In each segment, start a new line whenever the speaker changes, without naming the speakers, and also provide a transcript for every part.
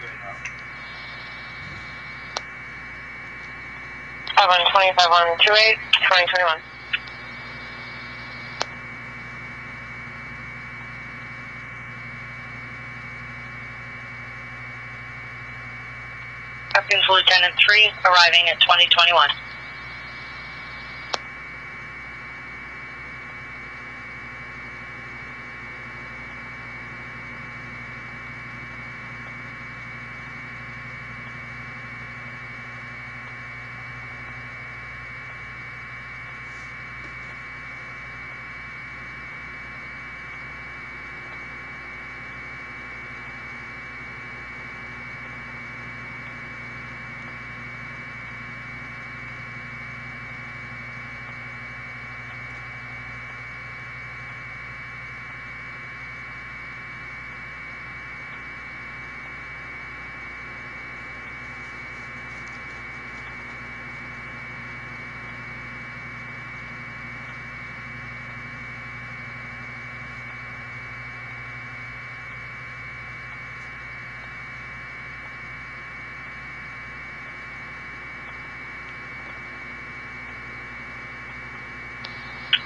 Clear now.
525 on 28, 2021. Hopkins Lieutenant 3 arriving at 2021.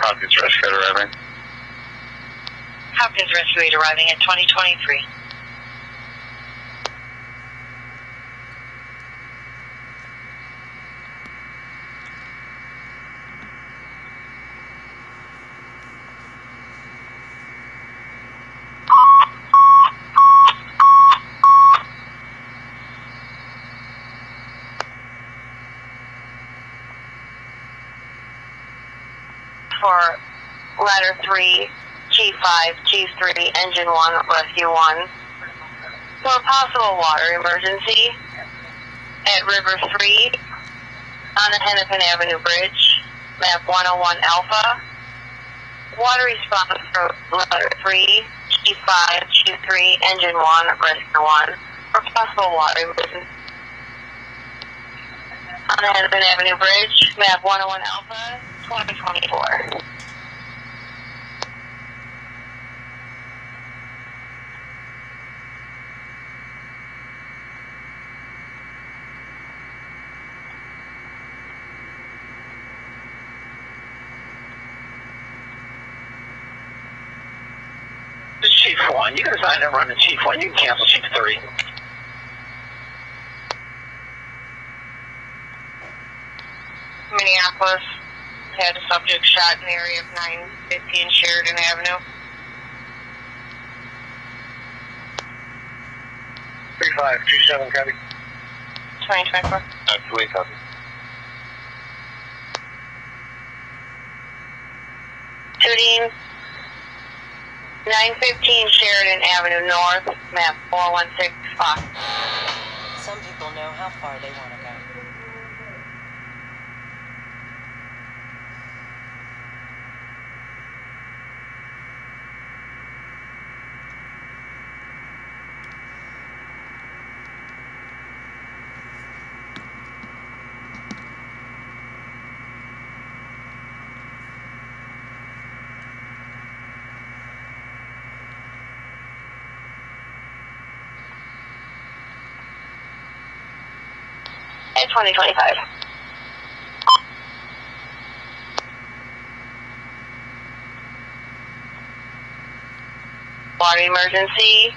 Hopkins Rescue arriving.
Hopkins Rescue 8 arriving at 2023. For Ladder 3, G5, G3, Engine 1, Rescue 1. For a possible water emergency at River 3 on the Hennepin Avenue Bridge, map 101 Alpha. Water response for Ladder 3, G5, G3, Engine 1, Rescue 1. For possible water emergency on the Hennepin Avenue Bridge, map 101 Alpha, 2024.
This is Chief 1. You can assign and run to Chief 1. You can cancel Chief 3.
Minneapolis had a subject shot in the area of 915 Sheridan Avenue.
3527, copy.
2024.
28, copy.
Shooting 915 Sheridan Avenue North, map 416 Fox.
Some people know how far they want to go.
At 2025. Water emergency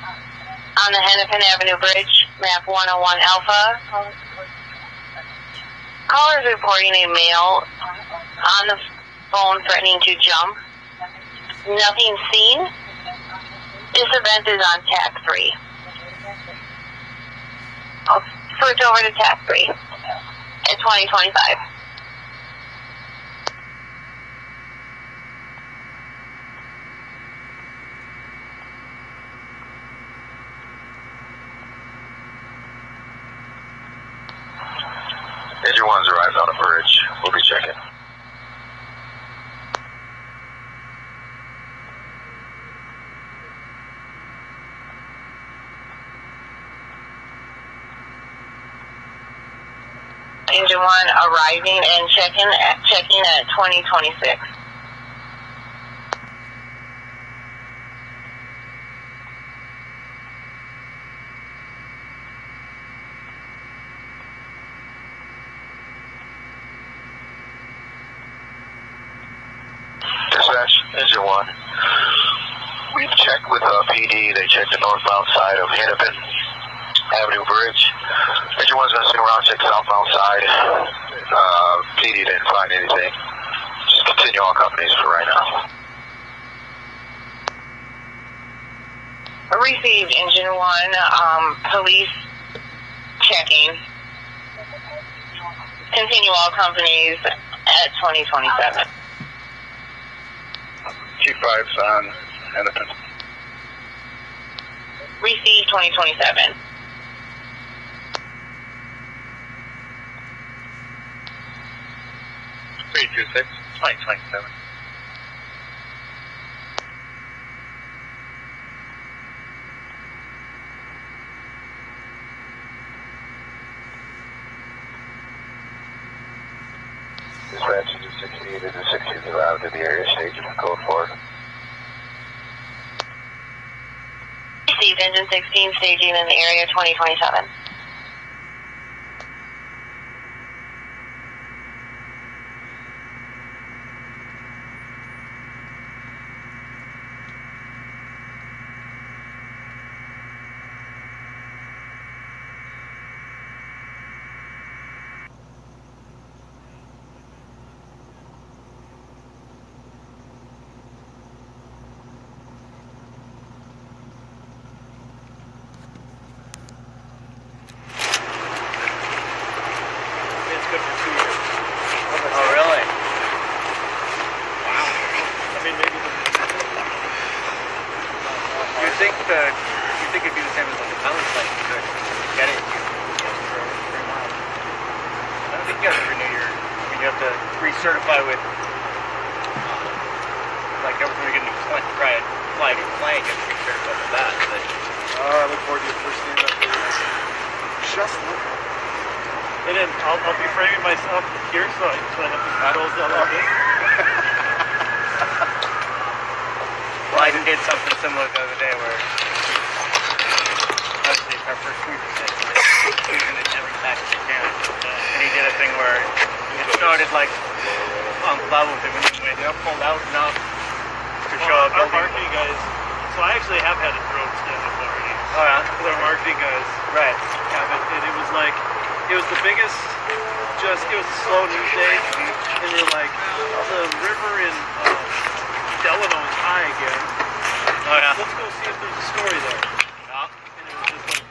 on the Hennepin Avenue Bridge, map 101 Alpha. Caller is reporting a male on the phone threatening to jump. Nothing seen. This event is on TAC 3. I'll switch over to TAC 3 at 2025.
Engine 1's arrived on a bridge. We'll be checking.
Engine 1 arriving and checking at 2026.
Dispatch, Engine 1. We've checked with PD. They checked the northbound side of Hennepin Avenue Bridge. Engine 1's messing around, check southbound side. PD didn't find anything. Just continue all companies for right now.
Received Engine 1, police checking. Continue all companies at 2027.
Chief 5's on Hennepin.
Received 2027.
Three 26, 2027. Dispatch is 68 and 60 arrived in the area, staging for code 4.
Received Engine 16 staging in the area 2027.
You think it'd be the same as like a pilot's license, but get it, for 3 miles. I don't think you have to renew your, you have to recertify with, like every time you get a new flight new plane, you have to recertify with that. But,
I look forward to your first stand up here. Just look.
And then I'll be framing myself here so I have the controls down like this.
Well, I did something similar the other day where obviously it's our first week of using it in every package you can. And he did a thing where it started like on level with it when you pulled out enough to show up.
Our marketing guys, so I actually have had a drone stand up already.
Oh yeah?
With our marketing guys.
Right.
Have it, and it was like, it was the biggest, it was a slow news day, and they're like, the river in Delano is high again.
Oh yeah.
Let's go see if there's a story there.
Yeah.
And it was just like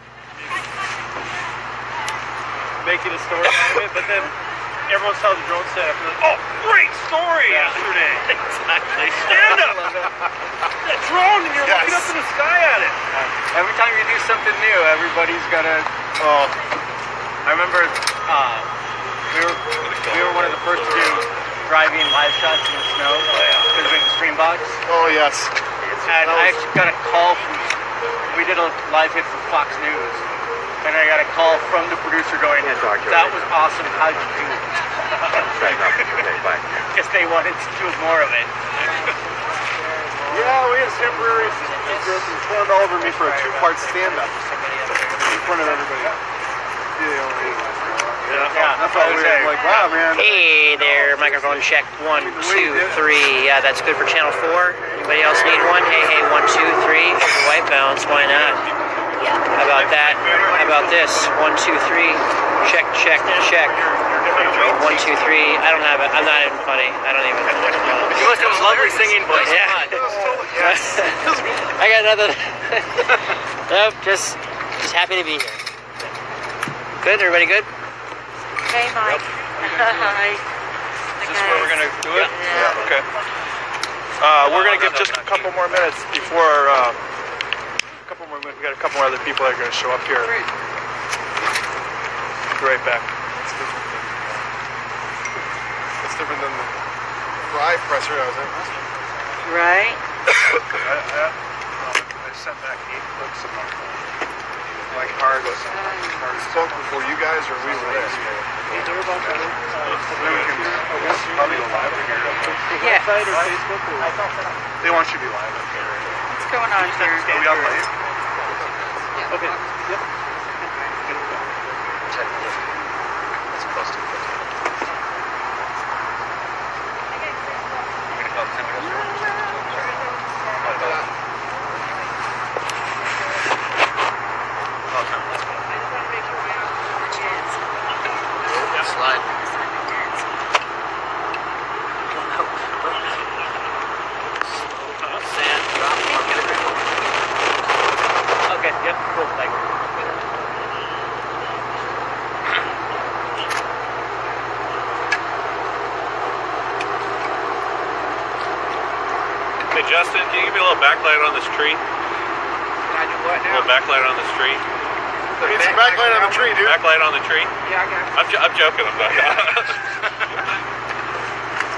making a story out of it, but then everyone saw the drone set up and like, oh, great story yesterday.
Exactly.
Stand up. That drone, and you're looking up in the sky at it.
Every time you do something new, everybody's gotta. Oh, I remember we were one of the first to do driving live shots in the snow because we had the Streambox.
Oh, yes.
And I actually got a call from, we did a live hit from Fox News, and I got a call from the producer going, that was awesome, how'd you do it? Because they wanted to do more of it.
Yeah, we had a temporary performed all over me for a 2-part stand-up in front of everybody.
Yeah,
that's all weird. I'm like, wow, man.
Hey there, microphone check 1, 2, 3. Yeah, that's good for channel 4. Anybody else need one? Hey, 1, 2, 3. There's a white balance. Why not? How about that? How about this? 1, 2, 3. Check, check, check. 1, 2, 3. I don't have it. I'm not even funny. I don't even.
You must have a lovely singing voice.
Yeah. I got nothing. Nope. Just happy to be here. Good. Everybody good?
Hey, Mike. Hi.
Is this where we're going to do it?
Yeah.
Okay. We're going to give just a couple more minutes before, we got a couple more other people that are going to show up here. Be right back. It's different than the rye presser I was in.
Right?
I sent back 8 clips of like hard. Spoke before you guys or we were there? Probably go live here.
Yeah.
They want you to be live.
What's going on here?
Are we on live?
Okay. Yep.
That's close to it.
Slide. Sand drop. Okay, yep, cool. Thank you.
Hey Justin, can you give me a little backlight on this tree?
Can I do what
A
now?
little backlight on this tree?
Need some backlight on the tree, dude.
Backlight on the tree?
Yeah, I got it.
I'm joking. I'm not.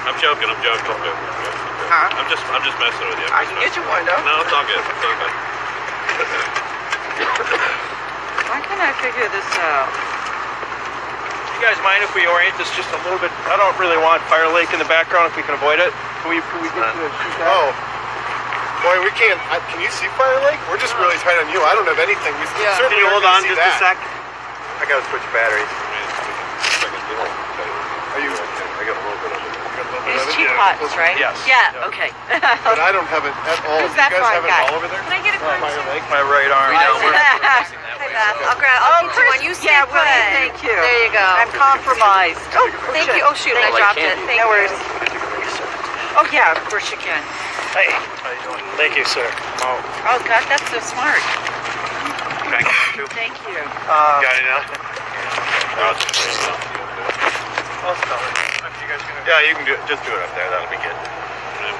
I'm joking.
Huh?
I'm just messing with you.
I can get you one though.
No, it's all good. It's all good.
Why can't I figure this out?
You guys mind if we orient this just a little bit? I don't really want Fire Lake in the background if we can avoid it. Can we get to shoot that?
Oh. Boy, we can't. Can you see Fire Lake? We're just really tight on you. I don't have anything. We
Yeah.
certainly
Can you hold
aren't
on
gonna
just
see
a
that.
sec?
I gotta switch batteries. Are you?
I got a little bit of it.
It's cheap pots, right?
Yes.
Yeah, okay.
But I don't have it at all.
Who's
Do you
that
guys
far
have it
guy?
all over there?
Can I get a
Fire
card?
Lake.
My right arm.
I'll grab. Oh, when you say
Yeah,
put
William,
it.
thank you.
There you go.
I'm compromised. Oh,
Thank you. Oh shoot, I
Like
dropped it.
candy.
Thank
No
you.
worries. Oh, yeah, of course you can.
Hey, how you doing? Thank you, sir.
Oh, God, that's so smart.
Thank you.
Thank you.
Got it now?
I'll spell it. You guys gonna...
Yeah, you can do it. Just do it up there. That'll be good.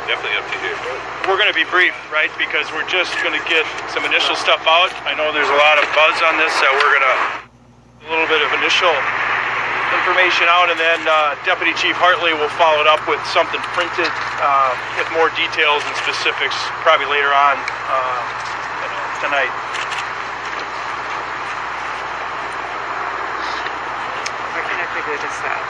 Definitely up to you.
We're going to be brief, right? Because we're just going to get some initial stuff out. I know there's a lot of buzz on this, so we're going to a little bit of initial information out, and then Deputy Chief Hartley will follow it up with something printed with more details and specifics probably later on tonight.
Why can't I figure this out?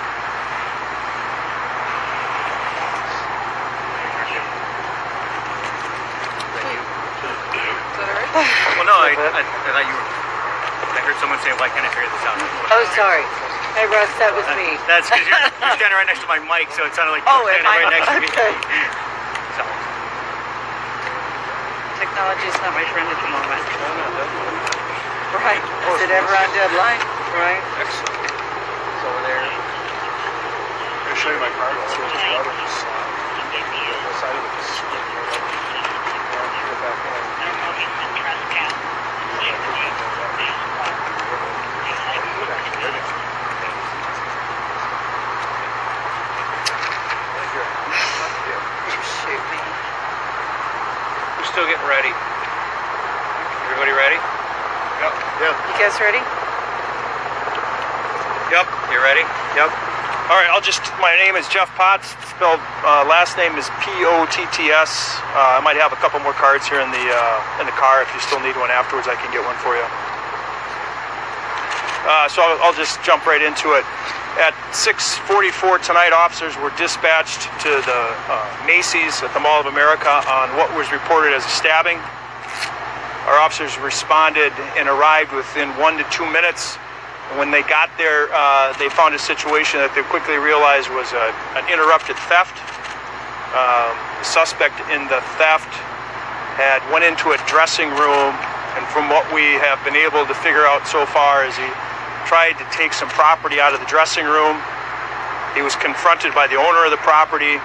Well, no, I thought you were. I heard someone say, "Why can't I figure this out?"
Oh, sorry. Hey, Russ, that was me.
That's because you're standing right next to my mic, so it sounded like you
Oh,
were
am
standing
I?
right next to me.
Okay.
So,
Technology is not my friend at the moment. Right. Is it ever on deadline? Right.
Excellent.
It's over there.
I'll show you my card. I'll show you the other slot. The side of the screen. Go back in.
Shoot me.
We're still getting ready. Everybody ready? Yep.
Yeah.
You guys ready?
Yep. You ready? Yep. All right. My name is Jeff Potts. Spelled last name is Potts. I might have a couple more cards here in the car. If you still need one afterwards, I can get one for you. So I'll just jump right into it. At 6:44 tonight, officers were dispatched to the Macy's at the Mall of America on what was reported as a stabbing. Our officers responded and arrived within 1 to 2 minutes. When they got there, they found a situation that they quickly realized was an interrupted theft. The suspect in the theft had went into a dressing room, and from what we have been able to figure out so far is he tried to take some property out of the dressing room. He was confronted by the owner of the property.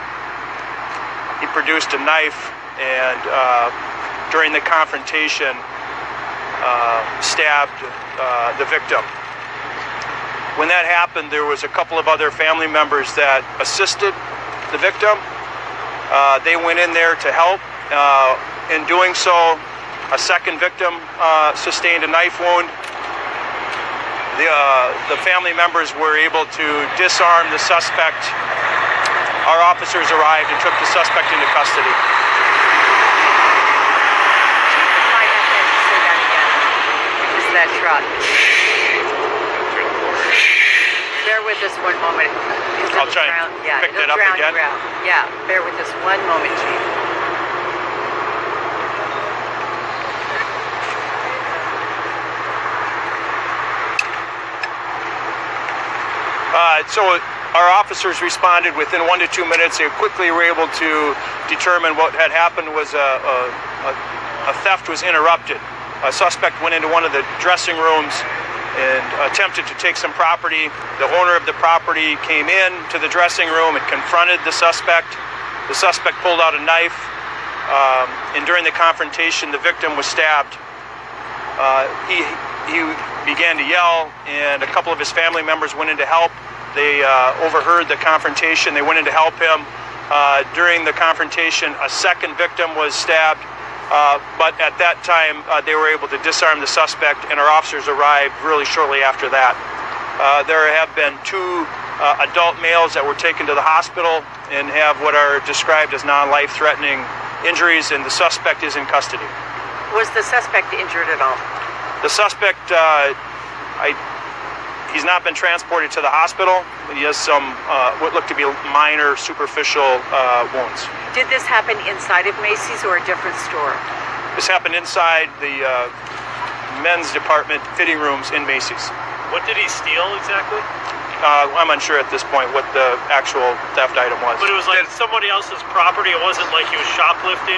He produced a knife and during the confrontation stabbed the victim. When that happened, there was a couple of other family members that assisted the victim. They went in there to help. In doing so, a second victim sustained a knife wound. The family members were able to disarm the suspect. Our officers arrived and took the suspect into custody.
Might have to say that again. It was that truck. Bear with us one moment.
I'll try and pick that up again.
Yeah, bear with us one moment, Chief.
So our officers responded within 1 to 2 minutes. They quickly were able to determine what had happened was a theft was interrupted. A suspect went into one of the dressing rooms and attempted to take some property. The owner of the property came in to the dressing room and confronted the suspect. The suspect pulled out a knife, and during the confrontation, the victim was stabbed. He began to yell, and a couple of his family members went in to help. They overheard the confrontation. They went in to help him. During the confrontation, a second victim was stabbed. But at that time, they were able to disarm the suspect, and our officers arrived really shortly after that. There have been 2 adult males that were taken to the hospital and have what are described as non-life-threatening injuries, and the suspect is in custody.
Was the suspect injured at all?
The suspect, he's not been transported to the hospital. He has some what look to be minor superficial wounds.
Did this happen inside of Macy's or a different store?
This happened inside the men's department fitting rooms in Macy's.
What did he steal exactly?
I'm unsure at this point what the actual theft item was.
But it was like somebody else's property. It wasn't like he was shoplifting.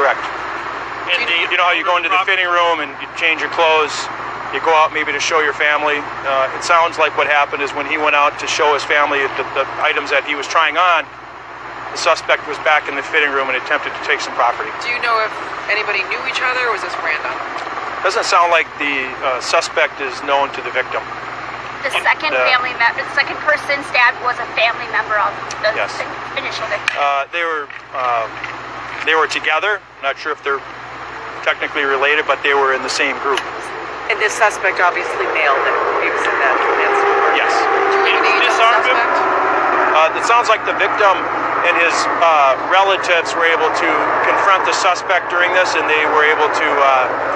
Correct.
And
you know how you go into the fitting room and you change your clothes, you go out maybe to show your family. It sounds like what happened is when he went out to show his family the items that he was trying on, the suspect was back in the fitting room and attempted to take some property.
Do you know if anybody knew each other, or was this random?
Doesn't sound like the suspect is known to the victim.
The second the second person stabbed was a family member of the initial victim.
They were together. I'm not sure if they're technically related, but they were in the same group.
And this suspect, obviously male, that he was in that store.
Yes.
Do you have an age on the suspect?
It sounds like the victim and his relatives were able to confront the suspect during this, and they were able to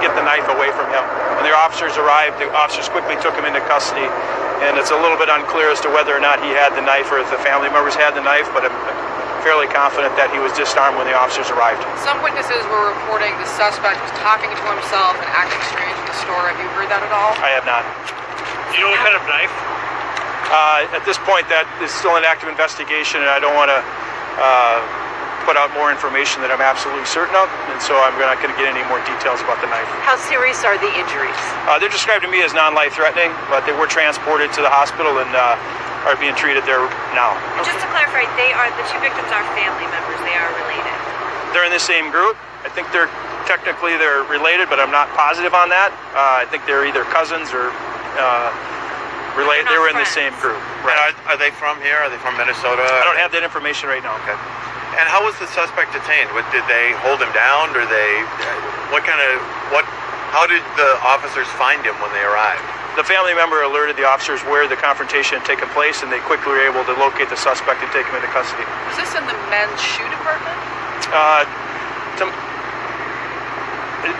get the knife away from him. When the officers arrived, the officers quickly took him into custody, and it's a little bit unclear as to whether or not he had the knife or if the family members had the knife, but I'm fairly confident that he was disarmed when the officers arrived.
Some witnesses were reporting the suspect was talking to himself and acting strange in the store. Have you heard that at all?
I have not.
Do you know what kind of knife?
At this point, that is still an active investigation, and I don't want to put out more information that I'm absolutely certain of, and so I'm not going to get any more details about the knife.
How serious are the injuries?
They're described to me as non-life-threatening, but they were transported to the hospital and are being treated there now.
Just to clarify, the 2 victims are family members. They are related.
They're in the same group. I think they're related, but I'm not positive on that. I think they're either cousins or related. They were in the same group.
Right. Are they from here? Are they from Minnesota?
I don't have that information right now.
Okay. And how was the suspect detained? Did they hold him down, or how did the officers find him when they arrived?
The family member alerted the officers where the confrontation had taken place, and they quickly were able to locate the suspect and take him into custody.
Was this in the men's shoe department?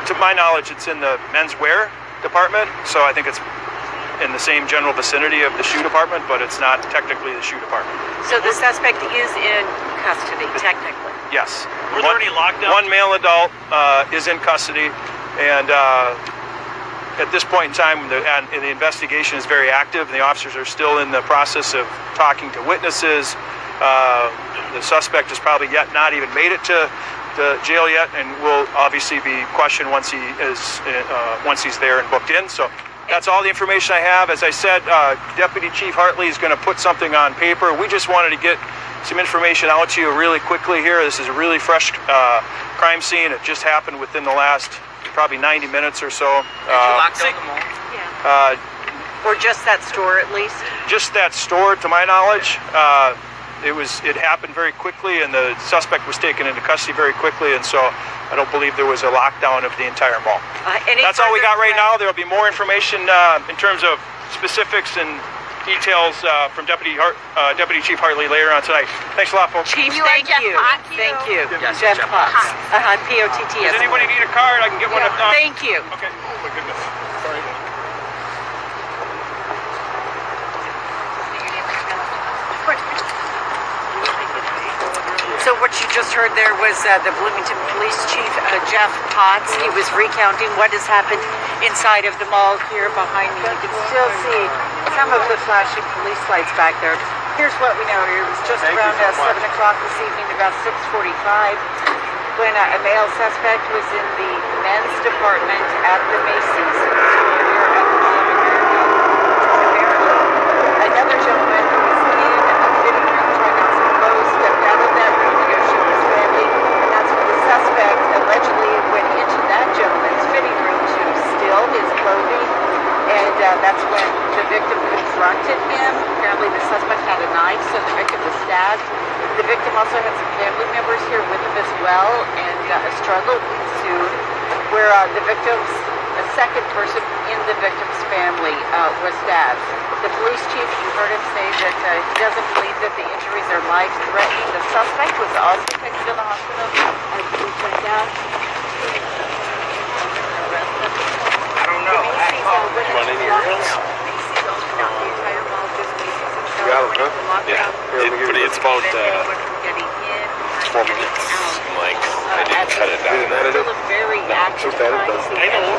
To my knowledge, it's in the menswear department, so I think it's in the same general vicinity of the shoe department, but it's not technically the shoe department.
So the suspect is in custody, technically?
Yes.
Were there any lockdowns?
One male adult is in custody, and at this point in time, the investigation is very active, and the officers are still in the process of talking to witnesses The suspect has probably not even made it to the jail yet, and will obviously be questioned once he's there and booked in. So that's all the information I have. As I said, Deputy Chief Hartley is going to put something on paper. We just wanted to get some information out to you really quickly here. This is a really fresh crime scene. It just happened within the last probably 90 minutes or so.
Lock down the mall? Or just that store, at least?
Just that store, to my knowledge. It happened very quickly, and the suspect was taken into custody very quickly, and so I don't believe there was a lockdown of the entire mall. That's all we got right now. There will be more information in terms of specifics and details from Deputy Chief Hartley later on tonight. Thanks a lot, folks.
Chief, thank you. Thank you.
Yes,
Jeff Potts.
Does
P-O-T-T-S.
anybody need a card? I can get one if not.
Thank you.
Okay. Oh my goodness. Sorry.
So what you just heard there was the Bloomington Police Chief, Jeff Potts. He was recounting what has happened inside of the mall here behind me. You can still see some of the flashing police lights back there. Here's what we know. It was just around 7 o'clock this evening, about 6:45, when a male suspect was in the men's department at the Macy's store here at the Mall of America. Another gentleman who was in a fitting room trying on some clothes stepped out of that room to go show his family, and that's when the suspect allegedly went into that gentleman's fitting room to steal his clothing, and that's when the victim confronted him. Apparently the suspect had a knife, so the victim was stabbed. The victim also had some family members here with him as well, and a struggle ensued where a second person in the victim's family was stabbed. The police chief, you heard him say that he doesn't believe that the injuries are life-threatening. The suspect was also taken to the hospital as police went down.
I don't know.
You want any reels?
Macy's owned not the entire mall, just Macy's himself.
You got it, huh? Yeah. It's about 4 minutes. Like, I didn't cut it down.
Still a very active crime scene.
I know.